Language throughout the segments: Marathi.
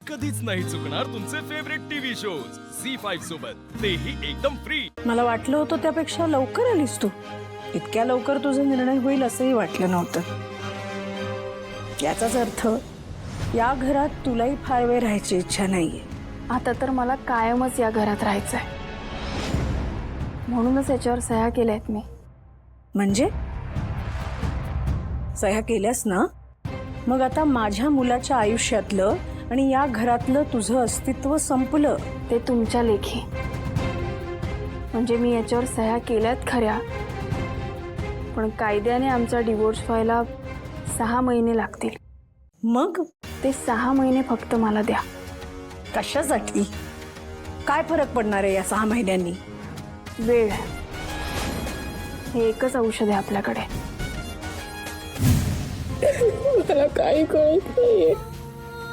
कधीच नाही चुकणार तुमचे फेवरेट टीव्ही शोज झी5 सोबत, तेही एकदम फ्री। मला वाटलं होतं त्यापेक्षा लवकर आलीस तू। इतक्या लवकर तुझा निर्णय होईल असंही वाटलं नव्हतं। याचाच अर्थ या घरात तुलाही फार वेळ राहायची इच्छा नाहीये। आता तर मला कायमच या घरात राहायचंय, म्हणूनच याच्यावर सह्या केल्यात मी। म्हणजे सह्या केल्यास ना, मग आता माझ्या मुलाच्या आयुष्यातलं आणि या घरातलं तुझं अस्तित्व संपलं। ते तुमच्या लेखी, म्हणजे मी याच्यावर सह्या केल्यात खऱ्या, पण कायद्याने आमचा डिवोर्स व्हायला 6 महिने लागतील। मग ते 6 महिने फक्त मला द्या। कशासाठी? काय फरक पडणार आहे या 6 महिन्यांनी? वेळ, हे एकच औषध आहे आपल्याकडे। मला काही कळत नाहीये,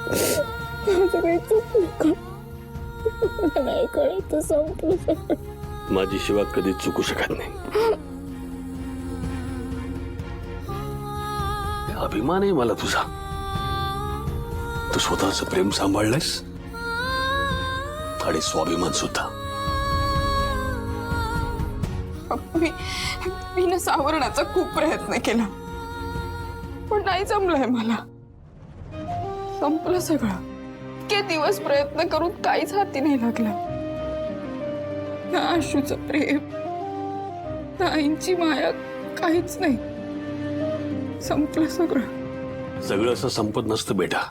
माझं काही चुकलं का? मला नाही कळत, संपलं सगळं। माझी शिवा कधी चुकू शकत नाही। अभिमान आहे मला तुझा। तू स्वतःचं प्रेम सांभाळलंस आणि स्वाभिमान सुद्धा। मी ना सावरण्याचा खूप प्रयत्न केला, पण नाही जमलंय मला। संपलं सगळं। इतके दिवस प्रयत्न करून काहीच हाती नाही लागला। ना आशूचं प्रेम, ना आईंची माया, काहीच नाही। संपलं सगळं। सगळं असं संपत नसतं बेटा।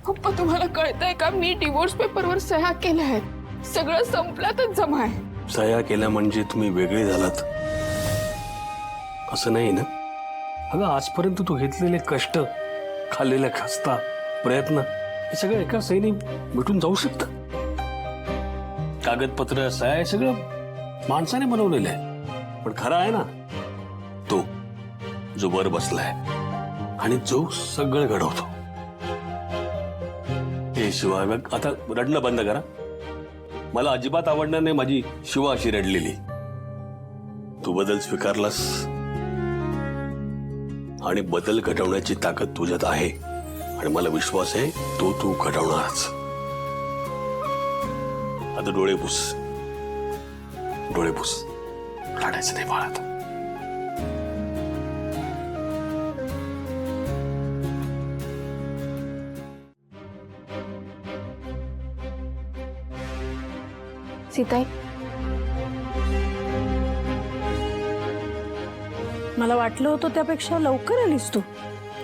पप्पा, तुम्हाला कळतंय का? मी डिवोर्स पेपरवर सह्या केल्या आहेत। सगळं संपल्यातच जमा आहे। सह्या केल्या म्हणजे तुम्ही वेगळे झालात असं नाही ना? अगं, आजपर्यंत तू घेतलेले कष्ट, खाल्लेल्या खस्ता, प्रयत्न, हे सगळं एका सहीने मिटून जाऊ शकतं। कागदपत्र, सह्या, हे सगळं माणसाने बनवलेलं आहे, पण खरा आहे ना तो जो वर बसलाय आणि जो सगळं घडवतो। हे शिवा, आता रडणं बंद करा। मला अजिबात आवडणार नाही माझी शिवा अशी रडलेली। तू बदल स्वीकारलास आणि बदल घडवण्याची ताकद तुझ्यात आहे, आणि मला विश्वास आहे तो तू घडवणारच। आता डोळे पुस, डोळे पुस, रडायचं नाही बाळात। सीताई, मला वाटलं होतं त्यापेक्षा लवकर आलीस तू।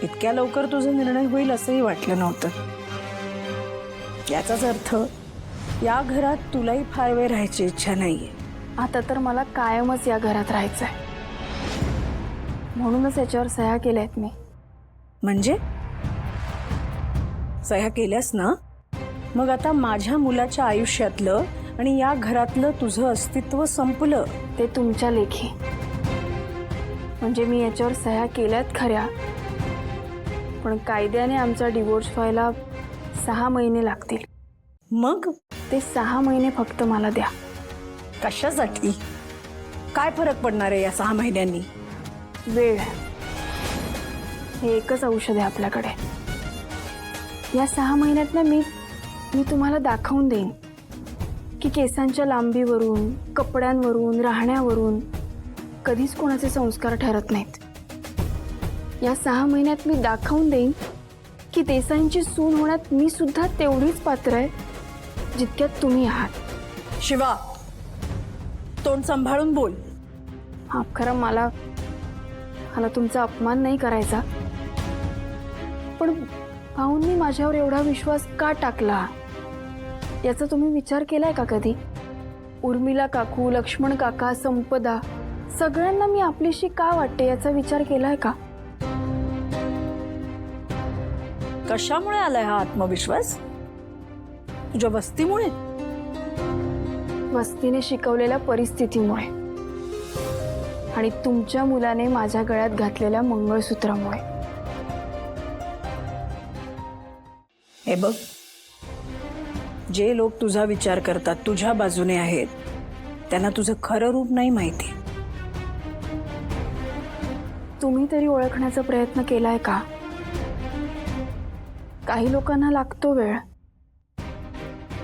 इतक्या लवकर तुझा निर्णय होईल असंही वाटलं नव्हतं। याचाच अर्थ या घरात तुलाही फार वेळ राहायची इच्छा नाहीये। आता तर मला कायमच या घरात राहायचंय, म्हणूनच याच्यावर सह्या केल्यात मी। म्हणजे सह्या केल्यास ना, मग आता माझ्या मुलाच्या आयुष्यातलं आणि या घरातलं तुझं अस्तित्व संपलं। ते तुमच्या लेखी, म्हणजे मी याच्यावर सह्या केल्यात खऱ्या, पण कायद्याने आमचा डिवोर्स व्हायला 6 महिने लागतील। मग ते 6 महिने फक्त मला द्या। कशासाठी? काय फरक पडणार आहे या 6 महिन्यांनी? वेळ, हे एकच औषध आहे आपल्याकडे। या 6 महिन्यात ना मी तुम्हाला दाखवून देईन की केसांच्या लांबीवरून, कपड्यांवरून, राहण्यावरून कधीच कोणाचे संस्कार ठरत नाहीत। या 6 महिन्यात मी दाखवून देईन की देसाईंची सून होण्यात मी सुद्धा तेवढीच पात्र आहे जितक्यात तुम्ही आहात। शिवा, तोंड सांभाळून बोल। हा, खरं मला तुमचा अपमान नाही करायचा, पण भाऊंनी माझ्यावर एवढा विश्वास का टाकला याचा तुम्ही विचार केलाय का कधी? उर्मिला काकू, लक्ष्मण काका, संपदा, सगळ्यांना मी आपलीशी का वाटते याचा विचार केलाय का? कशामुळे आलाय हा आत्मविश्वास? तुझ्या वस्तीमुळे? वस्तीने शिकवलेल्या परिस्थितीमुळे आणि तुमच्या मुलाने माझ्या गळ्यात घातलेल्या मंगळसूत्रामुळे। हे बघ, जे लोक तुझा विचार करतात, तुझ्या बाजूने आहेत, त्यांना तुझं खरं रूप नाही माहिती। तुम्ही तरी ओळखण्याचा प्रयत्न केलाय का? काही लोकांना लागतो वेळ,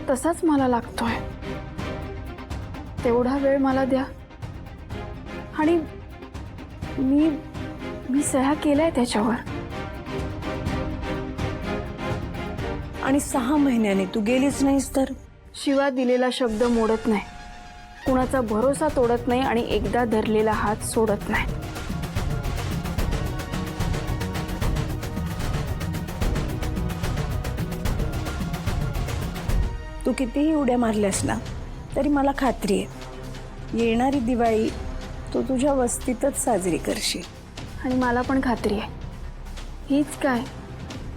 तसाच मला लागतोय. तेवढा वेळ मला द्या. आणि मी सह्या केलाय त्याच्यावर. आणि 6 महिन्याने तू गेलीच नाहीस तर? शिवा दिलेला शब्द मोडत नाही, कुणाचा भरोसा तोडत नाही आणि एकदा धरलेला हात सोडत नाही. तू कितीही उड्या मारल्यास ना तरी मला खात्री आहे येणारी दिवाळी तू तुझ्या वस्तीतच साजरी करशील. आणि मला पण खात्री आहे, हीच काय,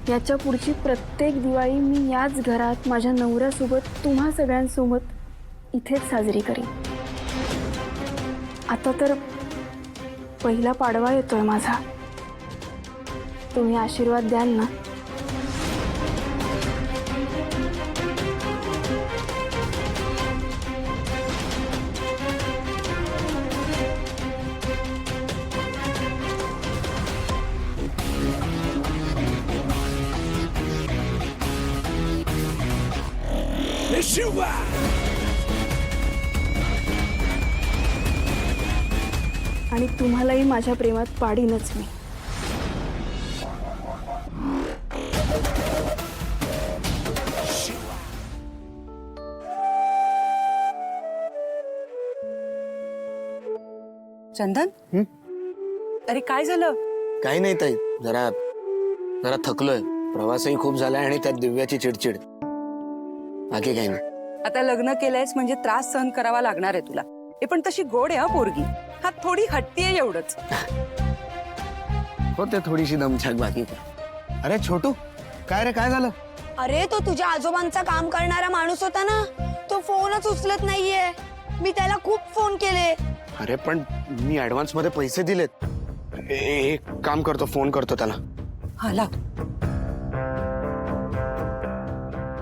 याच्या पुढची प्रत्येक दिवाळी मी याच घरात माझ्या नवऱ्यासोबत तुम्हा सगळ्यांसोबत इथेच साजरी करीन. आता तर पहिला पाडवा येतोय माझा. तुम्ही आशीर्वाद द्याल ना? आणि तुम्हालाही माझ्या प्रेमात पाडीनच मी. चंदन, अरे काय झालं? काही नाही ताई, जरा जरा थकलोय. प्रवासही खूप झालाय आणि त्यात दिव्याची चिडचिड. बाकी काही नाही. आता लग्न केलंयस म्हणजे त्रास सहन करावा लागणार आहे तुला. हे पण तशी गोड आहे हा पोरगी. हा थोडी हट्टी आहे एवढंच. होते थोडीशी दमछाक, बाकी काय. अरे छोटू, काय रे, काय झालं? अरे तो तुझ्या आजोबांचा काम करणारा माणूस होता ना, तो फोनच उचलत नाहीये. मी त्याला खूप फोन केले. अरे पण मी ऍडव्हान्स मध्ये पैसे दिलेत. एक काम करतो, फोन करतो त्याला. हा लाव.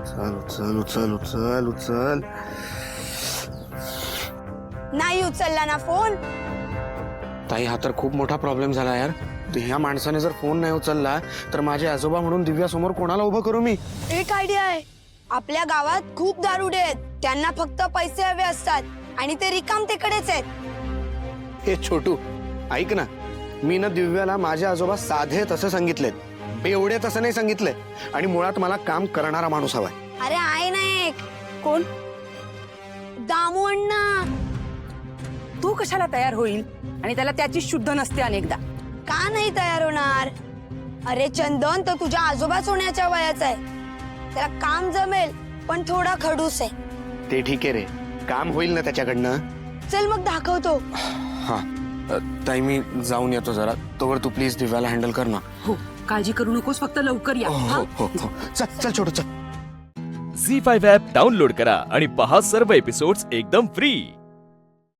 चल उचल उचल उचल उचल. नाही उचलला ना फोन. ताई, हा तर खूप मोठा प्रॉब्लेम झाला यार. ह्या माणसाने जर फोन नाही उचलला तर माझे आजोबा म्हणून दिव्यासमोर कोणाला उभं करू मी? एक आयडिया आहे. आपल्या गावात खूप दारुडे आहेत, त्यांना फक्त पैसे हवे असतात आणि ते रिकाम तिकडेच आहेत. हे छोटू, ऐक ना, मी ना दिव्याला माझे आजोबा साधे तसं सांगितलेत, एवढे तसं नाही सांगितलंय. आणि मुळात मला काम करणारा माणूस हवाय. अरे आहे ना एक, कोण? दामू अण्णा. तू कशाला तयार होईल? आणि त्याला त्याची शुद्ध नसते अनेकदा. का नाही तयार होणार? अरे चंदन, तो तुझ्या आजोबाच होण्याच्या वयाचा आहे. त्याला काम जमेल, पण थोडा खडूस आहे. ते ठीक आहे रे, काम होईल ना त्याच्याकडनं. चल मग दाखवतो. हा ताई, मी जाऊन येतो जरा. तोवर तू प्लीज दिव्याला हँडल कर ना. हो, काळजी करू नकोस, फक्त लवकर या. हा? हो हो, चल चल छोटू चल. झी5 ॲप डाउनलोड करा आणि पहा सर्व एपिसोड्स एकदम फ्री.